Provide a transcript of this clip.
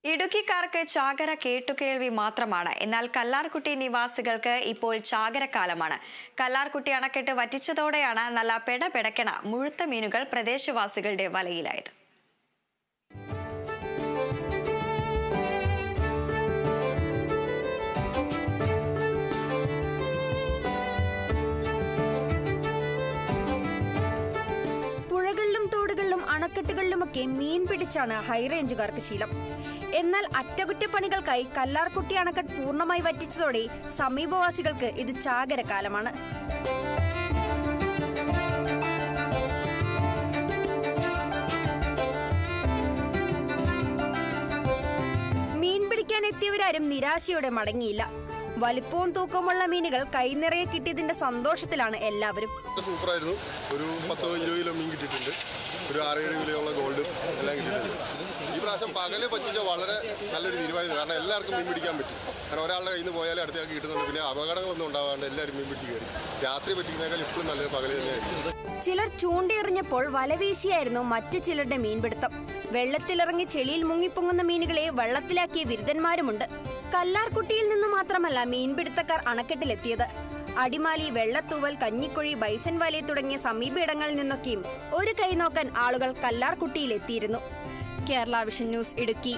ഇടുക്കിക്കാർക്ക് ചാകര കേട്ടുകേൾവി മാത്രമാണ്. എന്നാൽ കല്ലാർകുട്ടി നിവാസികൾക്ക് ഇപ്പോൾ ചാകരക്കാലമാണ്. കല്ലാർകുട്ടി അണക്കെട്ട് വറ്റിച്ചതോടെയാണ് നല്ല പെടപെടക്കണ മുഴുത്ത മീനുകൾ പ്രദേശവാസികളുടെ വലയിലായത്. പുഴകളിലും തോടുകളിലും അണക്കെട്ടുകളിലുമൊക്കെ മീൻ പിടിച്ചാണ് ഹൈറേഞ്ചുകാർക്ക് ശീലം. എന്നാൽ അറ്റകുറ്റപ്പണികൾക്കായി കല്ലാർകുട്ടി അണക്കെട്ട് പൂർണ്ണമായി വറ്റിച്ചതോടെ സമീപവാസികൾക്ക് ഇത് ചാകരക്കാലമാണ്. മീൻ പിടിക്കാൻ എത്തിയവരാരും നിരാശയോടെ മടങ്ങിയില്ല. വലിപ്പവും തൂക്കമുള്ള മീനുകൾ കൈനിറയെ കിട്ടിയതിന്റെ സന്തോഷത്തിലാണ് എല്ലാവരും. സൂപ്പറായിരുന്നു. ഒരു 10-20 കിലോ മീൻ കിട്ടിയിട്ടുണ്ട്. ഒരു 6-7 കിലോയുള്ള ഗോൾഡ് എല്ലാം കിട്ടിയിട്ടുണ്ട്. ഈ പ്രാവശ്യം പകല് പറ്റിച്ച വളരെ നല്ലൊരു തീരുമാനം. കാരണം എല്ലാവർക്കും മീൻ പിടിക്കാൻ പറ്റും. കാരണം ഒരാളുടെ കയ്യിൽ നിന്ന് പോയാലും അടുത്തേക്ക് കിട്ടുന്നുണ്ട്. പിന്നെ അപകടങ്ങളൊന്നും ഉണ്ടാവാണ്ട് എല്ലാവരും മീൻ പിടിച്ച് കയറി. രാത്രി പറ്റിക്കുന്നേക്കാൾ ഇപ്പോഴും നല്ലത് പകല് തന്നെയായിരുന്നു. ചിലർ ചൂണ്ടിയെറിഞ്ഞപ്പോൾ വലവീശിയായിരുന്നു മറ്റു ചിലരുടെ മീൻപിടുത്തം. വെള്ളത്തിലിറങ്ങി ചെളിയിൽ മുങ്ങിപ്പൊങ്ങുന്ന മീനുകളെ വെള്ളത്തിലാക്കിയ വിരുദ്ധന്മാരുമുണ്ട്. കല്ലാർകുട്ടിയിൽ നിന്ന് മാത്രമല്ല മീൻപിടുത്തക്കാർ അണക്കെട്ടിലെത്തിയത്. അടിമാലി, വെള്ളത്തൂവൽ, കഞ്ഞിക്കുഴി, ബൈസൺ വാലി തുടങ്ങിയ സമീപയിടങ്ങളിൽ നിന്നൊക്കെയും ഒരു കൈ നോക്കാൻ ആളുകൾ കല്ലാർകുട്ടിയിലെത്തിയിരുന്നു. Kerala Vision News, Idukki.